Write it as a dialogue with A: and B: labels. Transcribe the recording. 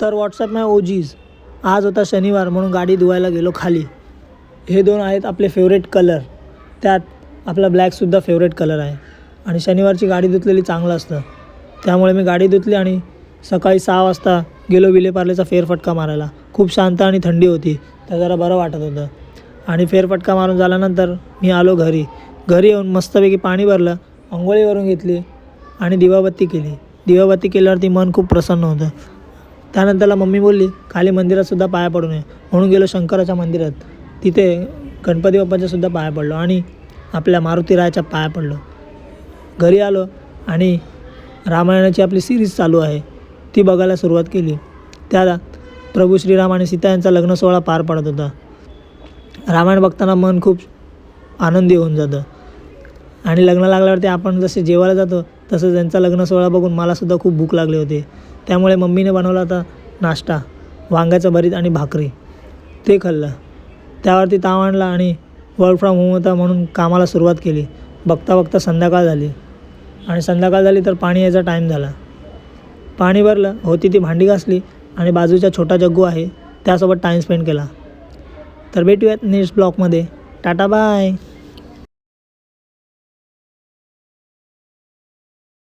A: तर व्हॉट्सॲप माय ओजीज. आज होता शनिवार म्हणून गाडी धुवायला गेलो खाली. हे दोन आहेत आपले फेवरेट कलर. त्यात आपला ब्लॅकसुद्धा फेवरेट कलर आहे. आणि शनिवारची गाडी धुतलेली चांगलं असतं. त्यामुळे मी गाडी धुतली आणि सकाळी 6 वाजता गेलो विलेपार्लेचा फेरफटका मारायला. खूप शांत आणि थंडी होती, तर जरा बरं वाटत होतं. आणि फेरफटका मारून झाल्यानंतर मी आलो घरी. घरी येऊन मस्तपैकी पाणी भरलं, अंघोळी करून घेतली आणि दिवाबत्ती केली. दिवाबत्ती केल्यावरती मन खूप प्रसन्न होतं. त्यानंतरला मम्मी बोलली खाली मंदिरातसुद्धा पाया पडू नये, म्हणून गेलो शंकराच्या मंदिरात. तिथे गणपती बाप्पाच्यासुद्धा पाया पडलो आणि आपल्या मारुतीरायाच्या पाया पडलो. घरी आलो आणि रामायणाची आपली सिरीज चालू आहे ती बघायला सुरुवात केली. त्यात प्रभू श्रीराम आणि सीता यांचा लग्न सोहळा पार पडत होता. रामायण बघताना मन खूप आनंदी होऊन जातं. आणि लग्न लागल्यावरती आपण जसे जेवायला जातो तसं त्यांचा लग्न सोहळा बघून मलासुद्धा खूप भूक लागली होती. त्यामुळे मम्मीने बनवला होता नाश्ता, वांग्याचं भरीत आणि भाकरी. ते खाल्लं. त्यावरती ताव आणला आणि वर्क फ्रॉम होम होता म्हणून कामाला सुरुवात केली. बघता बघता संध्याकाळ झाली आणि संध्याकाळ झाली तर पाणी यायचा टाईम झाला. पाणी भरलं, होती ती भांडी घासली आणि बाजूचा छोटा जग्गू आहे त्यासोबत टाईम स्पेंड केला. तर भेटूयात नेक्स्ट ब्लॉगमध्ये. Tata bye.